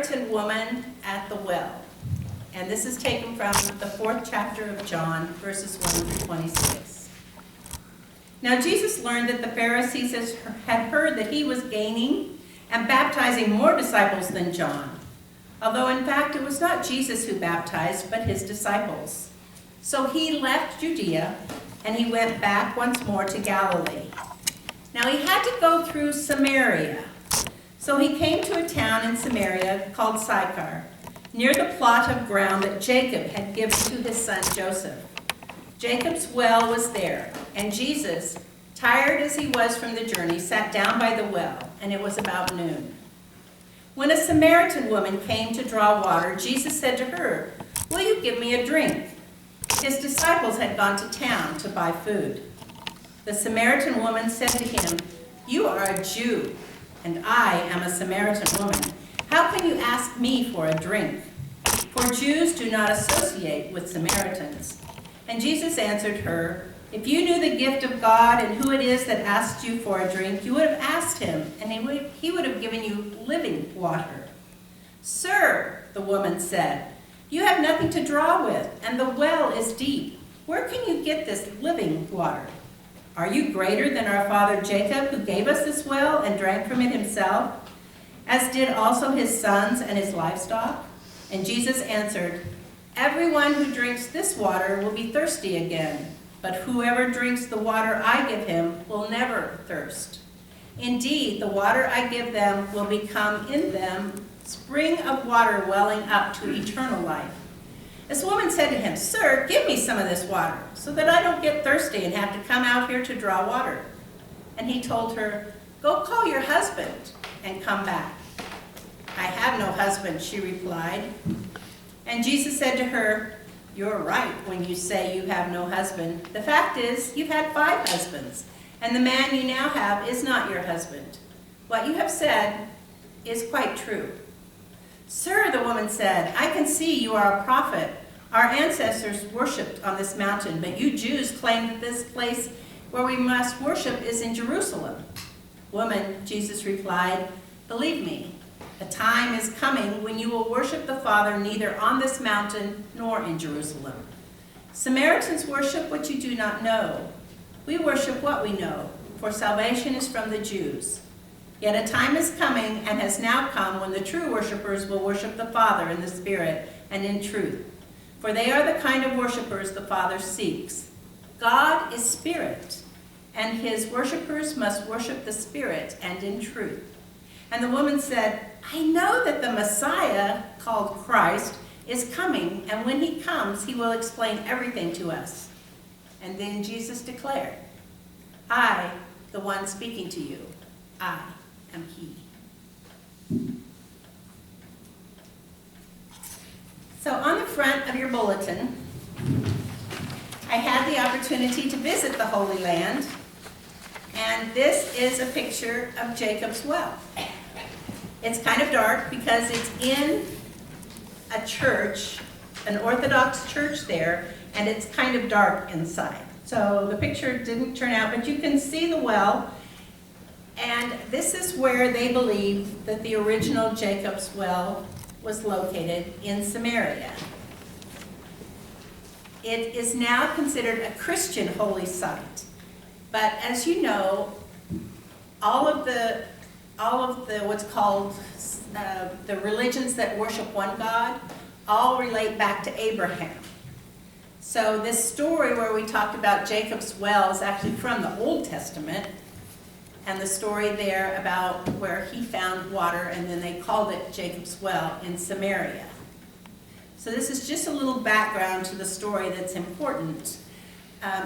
Samaritan Woman at the well. And this is taken from the 4th chapter of John, verses 1 through 26. Now Jesus learned that the Pharisees had heard that he was gaining and baptizing more disciples than John, although in fact it was not Jesus who baptized, but his disciples. So he left Judea, and he went back once more to Galilee. Now he had to go through Samaria. So he came to a town in Samaria called Sychar, near the plot of ground that Jacob had given to his son Joseph. Jacob's well was there, and Jesus, tired as he was from the journey, sat down by the well, and it was about noon. When a Samaritan woman came to draw water, Jesus said to her, "Will you give me a drink?" His disciples had gone to town to buy food. The Samaritan woman said to him, "You are a Jew, and I am a Samaritan woman. How can you ask me for a drink?" For Jews do not associate with Samaritans. And Jesus answered her, "If you knew the gift of God and who it is that asks you for a drink, you would have asked him, and he would have given you living water." "Sir," the woman said, "you have nothing to draw with, and the well is deep. Where can you get this living water? Are you greater than our father Jacob, who gave us this well and drank from it himself, as did also his sons and his livestock?" And Jesus answered, "Everyone who drinks this water will be thirsty again, but whoever drinks the water I give him will never thirst. Indeed, the water I give them will become in them spring of water welling up to eternal life." This woman said to him, "Sir, give me some of this water, so that I don't get thirsty and have to come out here to draw water." And he told her, "Go call your husband and come back." "I have no husband," she replied. And Jesus said to her, "You're right when you say you have no husband. The fact is, you've had 5 husbands, and the man you now have is not your husband. What you have said is quite true." "Sir," the woman said, "I can see you are a prophet. Our ancestors worshipped on this mountain, but you Jews claim that this place where we must worship is in Jerusalem." "Woman," Jesus replied, "believe me, a time is coming when you will worship the Father neither on this mountain nor in Jerusalem. Samaritans worship what you do not know. We worship what we know, for salvation is from the Jews. Yet a time is coming and has now come when the true worshipers will worship the Father in the Spirit and in truth, for they are the kind of worshipers the Father seeks. God is Spirit, and his worshipers must worship the Spirit and in truth." And the woman said, "I know that the Messiah, called Christ, is coming, and when he comes, he will explain everything to us." And then Jesus declared, "I, the one speaking to you, I am he." So on the front of your bulletin, I had the opportunity to visit the Holy Land, and this is a picture of Jacob's well. It's kind of dark because it's in a church, an Orthodox church there, and it's kind of dark inside. So the picture didn't turn out, but you can see the well, and this is where they believe that the original Jacob's well was located in Samaria. It is now considered a Christian holy site, but as you know, all of the what's called the religions that worship one God all relate back to Abraham. So this story where we talked about Jacob's well is actually from the Old Testament, and the story there about where he found water, and then they called it Jacob's well in Samaria. So this is just a little background to the story that's important,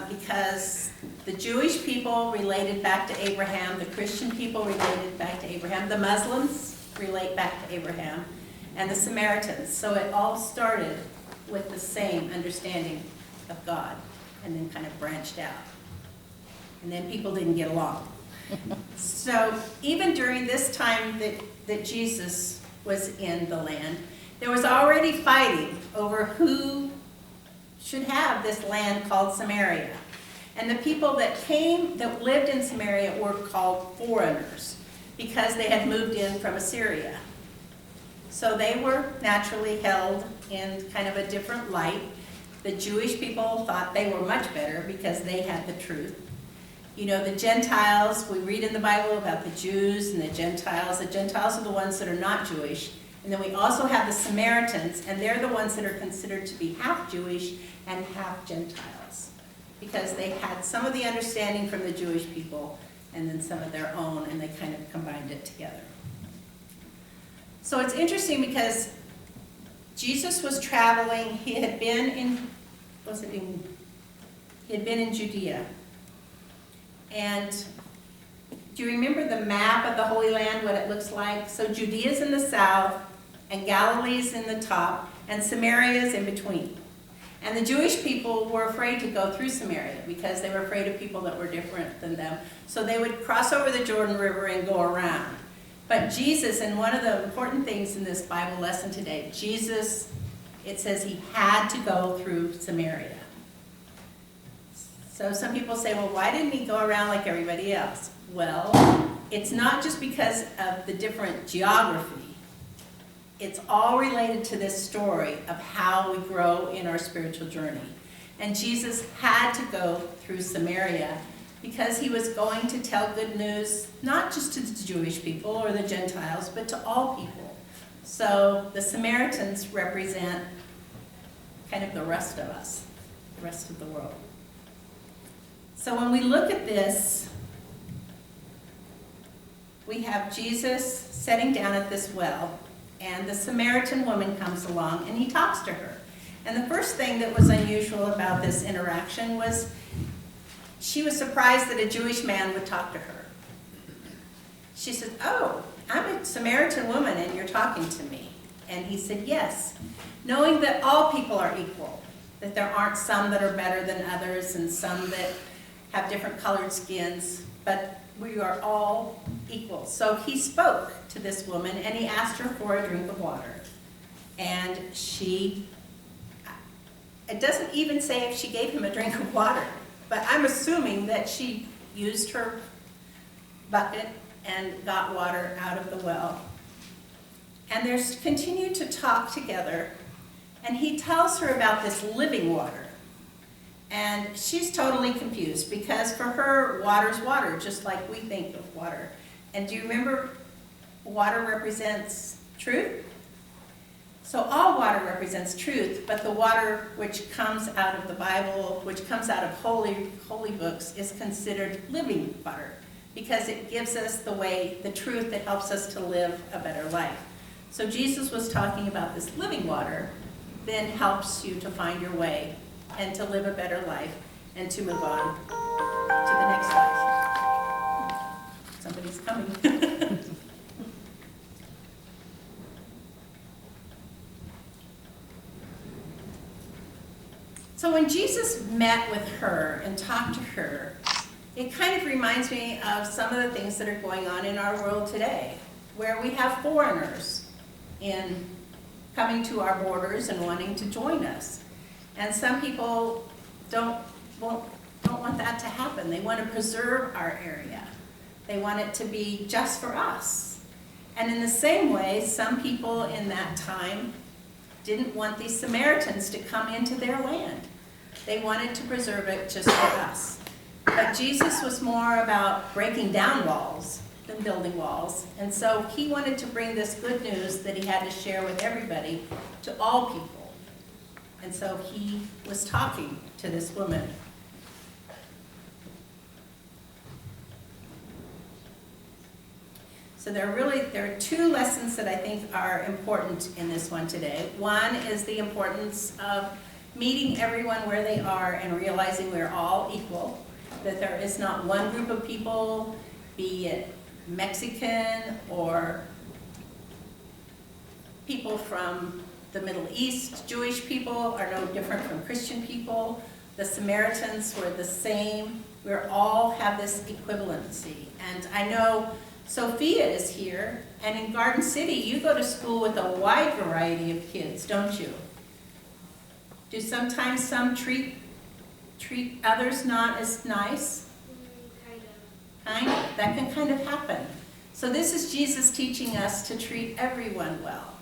because the Jewish people related back to Abraham, the Christian people related back to Abraham, the Muslims relate back to Abraham, and the Samaritans. So it all started with the same understanding of God, and then kind of branched out. And then people didn't get along. So even during this time that Jesus was in the land, there was already fighting over who should have this land called Samaria. And the people that lived in Samaria were called foreigners because they had moved in from Assyria. So they were naturally held in kind of a different light. The Jewish people thought they were much better because they had the truth. You know, the Gentiles, we read in the Bible about the Jews and the Gentiles. The Gentiles are the ones that are not Jewish. And then we also have the Samaritans, and they're the ones that are considered to be half Jewish and half Gentiles, because they had some of the understanding from the Jewish people and then some of their own, and they kind of combined it together. So it's interesting because Jesus was traveling. He had been in Judea. And do you remember the map of the Holy Land, what it looks like? So Judea's in the south, and Galilee's in the top, and Samaria's in between. And the Jewish people were afraid to go through Samaria because they were afraid of people that were different than them. So they would cross over the Jordan River and go around. But Jesus, and one of the important things in this Bible lesson today, Jesus, it says he had to go through Samaria. So some people say, well, why didn't he go around like everybody else? Well, it's not just because of the different geography. It's all related to this story of how we grow in our spiritual journey. And Jesus had to go through Samaria because he was going to tell good news, not just to the Jewish people or the Gentiles, but to all people. So the Samaritans represent kind of the rest of us, the rest of the world. So when we look at this, we have Jesus sitting down at this well, and the Samaritan woman comes along, and he talks to her. And the first thing that was unusual about this interaction was she was surprised that a Jewish man would talk to her. She said, "Oh, I'm a Samaritan woman, and you're talking to me." And he said, "Yes," knowing that all people are equal, that there aren't some that are better than others and some that have different colored skins, but we are all equal. So he spoke to this woman, and he asked her for a drink of water. And it doesn't even say if she gave him a drink of water, but I'm assuming that she used her bucket and got water out of the well. And they're continued to talk together, and he tells her about this living water. And she's totally confused because for her, water's water, just like we think of water. And do you remember water represents truth? So all water represents truth, but the water which comes out of the Bible, which comes out of holy books, is considered living water because it gives us the truth that helps us to live a better life. So Jesus was talking about this living water then helps you to find your way and to live a better life and to move on to the next life. Somebody's coming. So when Jesus met with her and talked to her, it kind of reminds me of some of the things that are going on in our world today, where we have foreigners coming to our borders and wanting to join us. And some people don't want that to happen. They want to preserve our area. They want it to be just for us. And in the same way, some people in that time didn't want these Samaritans to come into their land. They wanted to preserve it just for us. But Jesus was more about breaking down walls than building walls. And so he wanted to bring this good news that he had to share with everybody to all people. And so he was talking to this woman. So there are two lessons that I think are important in this one today. One is the importance of meeting everyone where they are and realizing we're all equal, that there is not one group of people, be it Mexican or people from the Middle East. Jewish people are no different from Christian people. The Samaritans were the same. We all have this equivalency. And I know Sophia is here, and in Garden City, you go to school with a wide variety of kids, don't you? Do sometimes some treat others not as nice? Kind of. That can kind of happen. So this is Jesus teaching us to treat everyone well.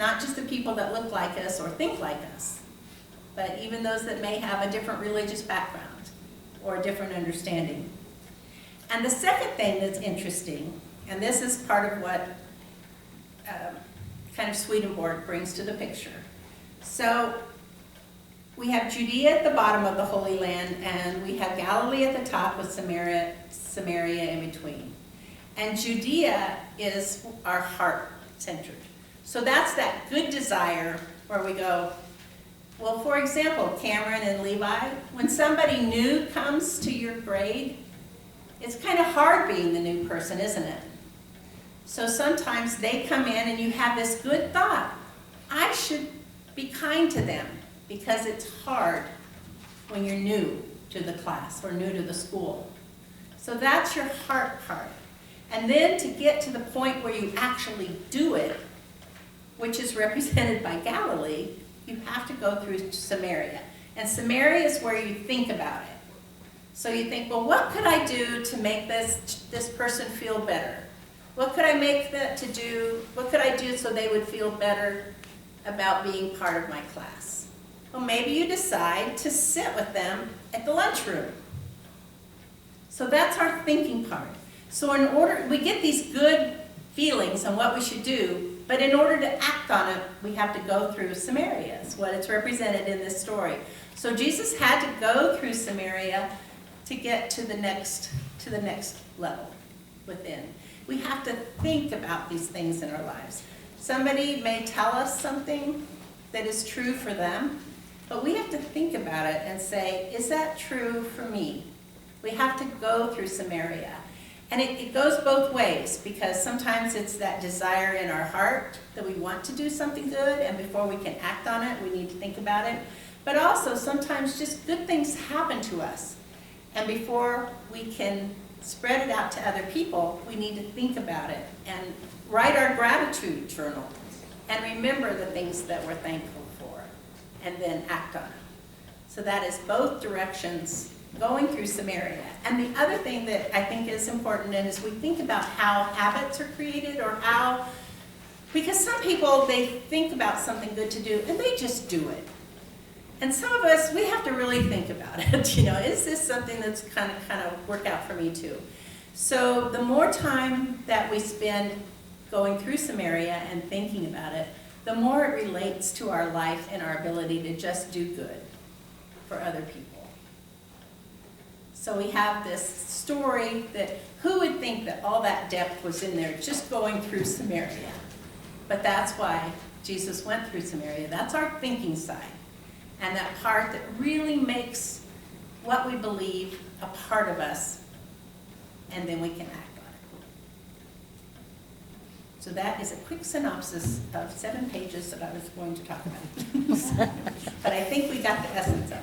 Not just the people that look like us or think like us, but even those that may have a different religious background or a different understanding. And the second thing that's interesting, and this is part of what kind of Swedenborg brings to the picture. So we have Judea at the bottom of the Holy Land, and we have Galilee at the top with Samaria in between. And Judea is our heart-centered. So that's that good desire where we go, well, for example, Cameron and Levi, when somebody new comes to your grade, it's kind of hard being the new person, isn't it? So sometimes they come in and you have this good thought, I should be kind to them, because it's hard when you're new to the class or new to the school. So that's your heart part. And then to get to the point where you actually do it, which is represented by Galilee, you have to go through Samaria. And Samaria is where you think about it. So you think, well, what could I do to make this person feel better? What could I make that to do? What could I do so they would feel better about being part of my class? Well, maybe you decide to sit with them at the lunchroom. So that's our thinking part. So in order, we get these good feelings on what we should do, but in order to act on it, we have to go through Samaria. Is what it's represented in this story. So Jesus had to go through Samaria to get to the next level within. We have to think about these things in our lives. Somebody may tell us something that is true for them, but we have to think about it and say, is that true for me? We have to go through Samaria. And it goes both ways, because sometimes it's that desire in our heart that we want to do something good, and before we can act on it, we need to think about it. But also, sometimes just good things happen to us. And before we can spread it out to other people, we need to think about it and write our gratitude journal and remember the things that we're thankful for and then act on it. So that is both directions going through Samaria. And the other thing that I think is important is we think about how habits are created, or how, because some people, they think about something good to do and they just do it. And some of us, we have to really think about it. You know, is this something that's kind of work out for me too? So the more time that we spend going through Samaria and thinking about it, the more it relates to our life and our ability to just do good for other people. So we have this story that, who would think that all that depth was in there just going through Samaria? But that's why Jesus went through Samaria. That's our thinking side. And that part that really makes what we believe a part of us, and then we can act on it. So that is a quick synopsis of 7 pages that I was going to talk about. But I think we got the essence of